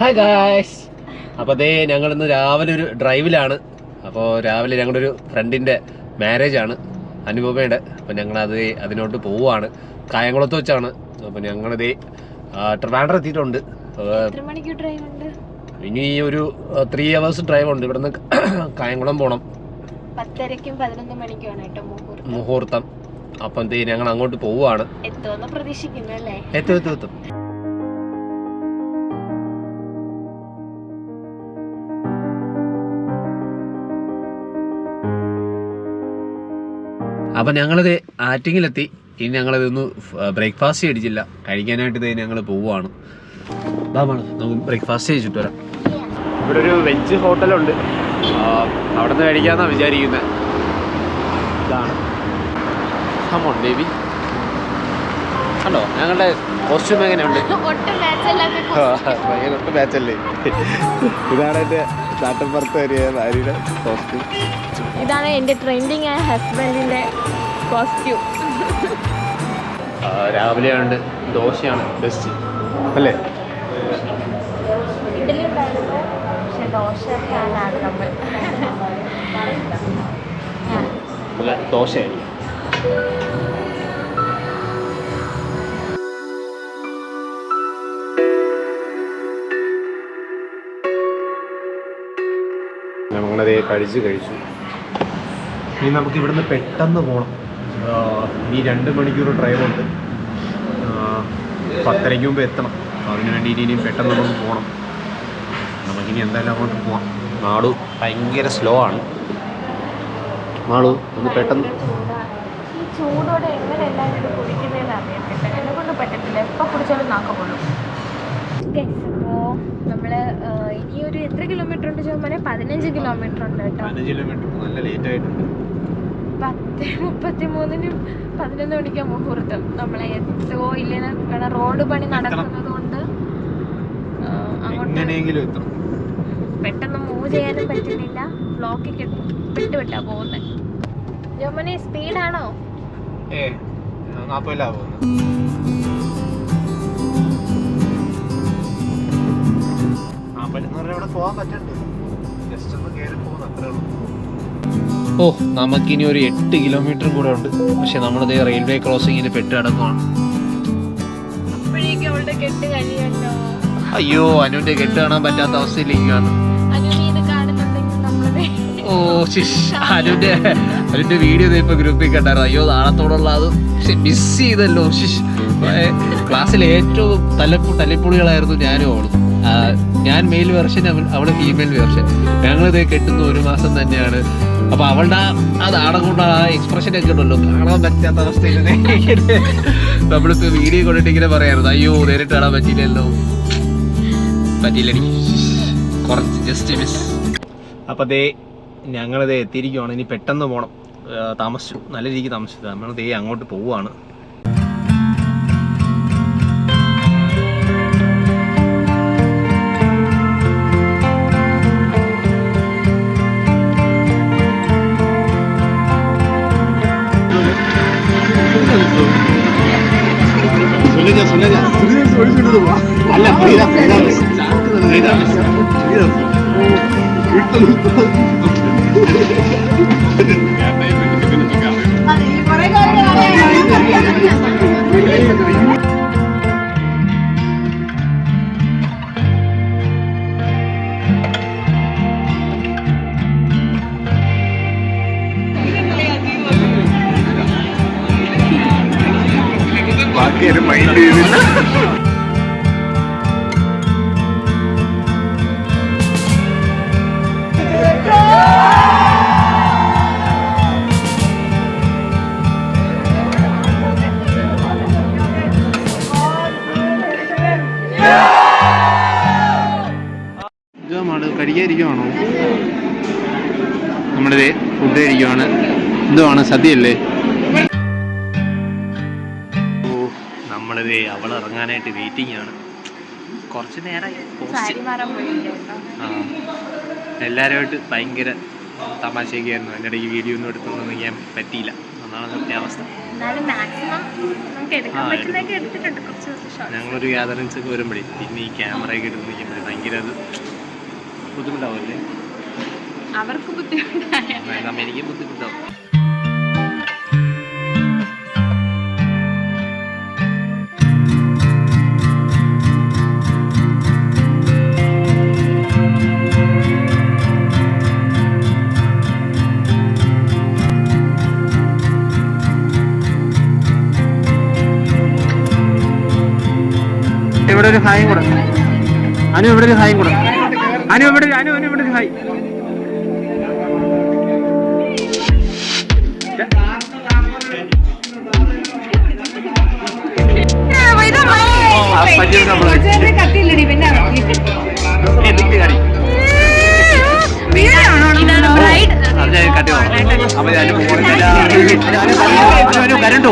Hi guys. അപ്പോൾ അതേ ഞങ്ങളിന്ന് രാവിലെ ഒരു ഡ്രൈവിലാണ്. അപ്പോൾ രാവിലെ ഞങ്ങളുടെ ഒരു ഫ്രണ്ടിൻ്റെ മാരേജാണ്, അനുപമയുടെ. അപ്പോൾ ഞങ്ങളത് അതിനോട്ട് പോവുകയാണ്. കായംകുളത്ത് വെച്ചാണ്. അപ്പോൾ ഞങ്ങളിതേ ട്രിവാൻഡ്രം എത്തിയിട്ടുണ്ട്. ഇനി ഒരു 3 hours ഡ്രൈവ് ഉണ്ട്. ഇവിടുന്ന് കായംകുളം പോകണം. 10:30ക്കും 11 മണിക്കുമാണ് കേട്ടോ മുഹൂർത്തം. അപ്പം എന്തേ ഞങ്ങൾ അങ്ങോട്ട് പോവുകയാണ്. എത്തുമെന്ന് പ്രതീക്ഷിക്കുന്നു അല്ലേ? എത്തും. അപ്പം ഞങ്ങളിത് ആറ്റിങ്ങിലെത്തി. ഇനി ഞങ്ങളിതൊന്ന് ബ്രേക്ക്ഫാസ്റ്റ് കഴിച്ചില്ല. കഴിക്കാനായിട്ട് ഇതേ ഞങ്ങൾ പോവുകയാണ്. നമുക്ക് ബ്രേക്ക്ഫാസ്റ്റ് കഴിച്ചിട്ട് വരാം. ഇവിടെ ഒരു വെജ് ഹോട്ടലുണ്ട്, അവിടെ നിന്ന് കഴിക്കാമെന്നാണ് വിചാരിക്കുന്നത്. ഇതാണ് ഹമോൺ ബേബി. കണ്ടോ ഞങ്ങളുടെ കോസ്റ്റ്യൂം എങ്ങനെയുണ്ട്? ഒട്ടും മാച്ചല്ലേ. ഇതാണ് എൻ്റെ നാട്ടിൻപുറത്ത് വരിക ഭാര്യയുടെ കോസ്റ്റ്യൂം. ഇതാണ് എൻ്റെ ട്രെൻഡിങ് ആയ ഹസ്ബൻഡിൻ്റെ കോസ്റ്റ്യൂം. രാവിലെ ആണ്ട് ദോശയാണ് ബെസ്റ്റ് അല്ലേ? ഇഡലി ഉണ്ടായിരുന്നു, പക്ഷെ ദോശ ഫാനാണ് നമ്മൾ. ദോശയായി. നമ്മളത് കഴിച്ചു. ഇനി നമുക്ക് ഇവിടുന്ന് പെട്ടെന്ന് പോകണം. ഇനി 2 മണിക്കൂർ ഡ്രൈവുണ്ട്. 10:30 മുമ്പ് എത്തണം. അതിന് വേണ്ടി ഇനിയും പെട്ടെന്ന് നമുക്ക് പോകണം. നമുക്കിനി എന്തായാലും അങ്ങോട്ട് പോവാം. നാടു ഭയങ്കര സ്ലോ ആണ്. നാടു ഒന്ന് പെട്ടെന്ന്. ഈ ചൂടോടെ എങ്ങനെ എല്ലാവരും കുടിക്കുന്നതെന്ന് അറിയത്തില്ല, എന്നെ കൊണ്ട് പറ്റത്തില്ല. എപ്പോൾ കുടിച്ചാലും നാക്കപ്പെടും. അപ്പോൾ നമ്മൾ ഇനിയൊരു എത്ര കിലോമീറ്റർ ഉണ്ട് ചോദിച്ചാൽ 15 കിലോമീറ്റർ ഉണ്ട് കേട്ടോ. 15 കിലോമീറ്റർ നല്ല ലേറ്റ് ആയിട്ടുണ്ട്. 10:33 11 മണിക്കാണ് മുഹൂർത്തം. നമ്മളെ എത്തോ ഇല്ലെന്ന് കാരണം റോഡ് പണി നടക്കുന്നത് കൊണ്ട് അങ്ങോട്ട് പെട്ടെന്ന് മൂവ് ചെയ്യാനും പറ്റുന്നില്ല. ബ്ലോക്കിൽ വിട്ടാ പോകുന്നത്. ജോമനെ സ്പീഡാണോ? 40 പോകുന്നത്. ഓ, നമുക്കിനി ഒരു 8 കിലോമീറ്റർ കൂടെ ഉണ്ട്. പക്ഷെ നമ്മളിത് റെയിൽവേ ക്രോസിങ്ങിന് പെട്ട് കിടക്കുവാണ്. അയ്യോ, അനുവിന്റെ കെട്ട് കാണാൻ പറ്റാത്ത അവസ്ഥയിലിരിക്കുകയാണ്. ഓ അനുവിന്റെ വീഡിയോ ഇപ്പൊ ഗ്രൂപ്പിൽ കണ്ടായിരുന്നു. അയ്യോ, നാളത്തോടുള്ള അത് മിസ് ചെയ്തല്ലോ. ക്ലാസ്സിലെ ഏറ്റവും തല്ലിപ്പൊളികളായിരുന്നു ഞാനും അവളും. ഞാൻ മെയിൽ വെർഷൻ, അവള് ഫീമെയിൽ വെർഷൻ. ഞങ്ങളിത് കെട്ടുന്ന 1 മാസം തന്നെയാണ്. അപ്പൊ അവളുടെ ആ നാടൻ കൊണ്ട് ആ എക്സ്പ്രഷൻ ഒക്കെ ഉണ്ടല്ലോ, കാണാൻ പറ്റാത്ത അവസ്ഥയിൽ നമ്മളിപ്പോ വീഡിയോ കൊണ്ടിട്ട് ഇങ്ങനെ പറയായിരുന്നു, അയ്യോ നേരിട്ട് കാണാൻ പറ്റിയില്ലടി, കുറച്ച് ജസ്റ്റ് മിസ്. അപ്പൊ ദേ ഞങ്ങളിത് എത്തിയിരിക്കുവാണ്. ഇനി പെട്ടെന്ന് പോകണം. താമസിച്ചു, നല്ല രീതിക്ക് താമസിച്ചു. നമ്മൾ ദേ അങ്ങോട്ട് പോവുകയാണ്. ബാക്കിയൊരു മൈൻഡ് ചെയ്തില്ല. കഴിക്കാതിരിക്കുവാണോ? നമ്മളിത് ഫുഡ് കഴിക്കുവാണ്. എന്തുവാണ്, സദ്യയല്ലേ? നമ്മളിത് അവൾ ഇറങ്ങാനായിട്ട് വെയിറ്റിംഗ് ആണ്. കുറച്ച് നേരമായി. എല്ലാവരുമായിട്ട് ഭയങ്കര തമാശയൊക്കെയായിരുന്നു. എൻ്റെ ഇടയ്ക്ക് വീഡിയോ ഒന്നും എടുത്തൊന്നും ചെയ്യാൻ പറ്റിയില്ല. അതാണ് സത്യാവസ്ഥ. ഞങ്ങളൊരു ഗ്യാതറിങ്സ് ഒക്കെ വരുമ്പോഴേ പിന്നെ ഈ ക്യാമറയൊക്കെ എടുത്ത് നിൽക്കുമ്പോഴേ ഭയങ്കര ബുദ്ധിമുട്ടാവല്ലേ? അവർക്ക് ബുദ്ധിമുട്ടായ എനിക്ക് ബുദ്ധിമുട്ടാവും. ഇവിടെ ഒരു ഹായും കൂടെ. അനു ഇവിടെ ഒരു ഹായും കൂടെ. അനു ഇവിടെ ഒരു ഹായ്. കരണ്ടോ?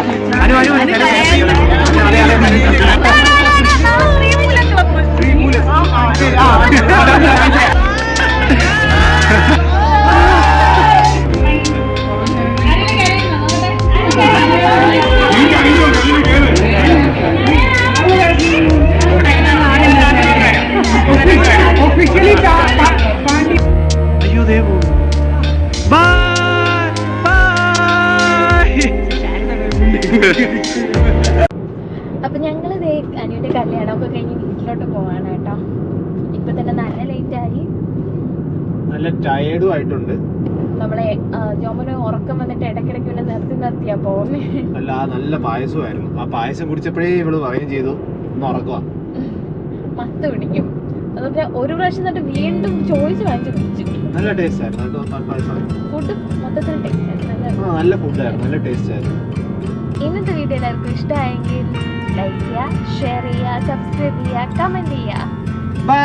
അയ്യോ ദേവു അപ്പൊ ഞങ്ങള് അനുവിന്റെ കല്യാണമൊക്കെ കഴിഞ്ഞ് വീട്ടിലോട്ട് പോവാണ് കേട്ടോ. ഇപ്പൊ തന്നെ നല്ല ലേറ്റ് ആയി, നല്ല ടയേർഡും ആയിട്ടുണ്ട്. നമ്മളെ ജോമന് ഉറക്കം വന്നിട്ട് ഇടയ്ക്കിടയ്ക്ക് പിന്നെ നിർത്തിയാ പോകുന്നേ. അല്ല നല്ല പായസമായിരുന്നു. ആ പായസം കുടിച്ചപ്പോഴേ ഇവള് പറയുകയും ചെയ്തു ഒന്ന് ഉറക്കുക. മത്ത് പിടിക്കും. അതുകൊണ്ട് ഒരു പ്രാവശ്യം തൊട്ട് വീണ്ടും ചോദിച്ച് വാങ്ങിച്ചു കുടിച്ചു. നല്ല ടേസ്റ്റ് ആയിരുന്നു. ഫുഡ് മൊത്തത്തിൽ ടേസ്റ്റ് ആയിരുന്നു. നല്ല ഫുഡായിരുന്നു, നല്ല ടേസ്റ്റ് ആയിരുന്നു. ഇന്നത്തെ വീഡിയോ എല്ലാവർക്കും ഇഷ്ടമായെങ്കിൽ ലൈക്ക് ചെയ്യുക, ഷെയർ ചെയ്യുക, സബ്സ്ക്രൈബ് ചെയ്യുക, കമന്റ് ചെയ്യുക. ബൈ.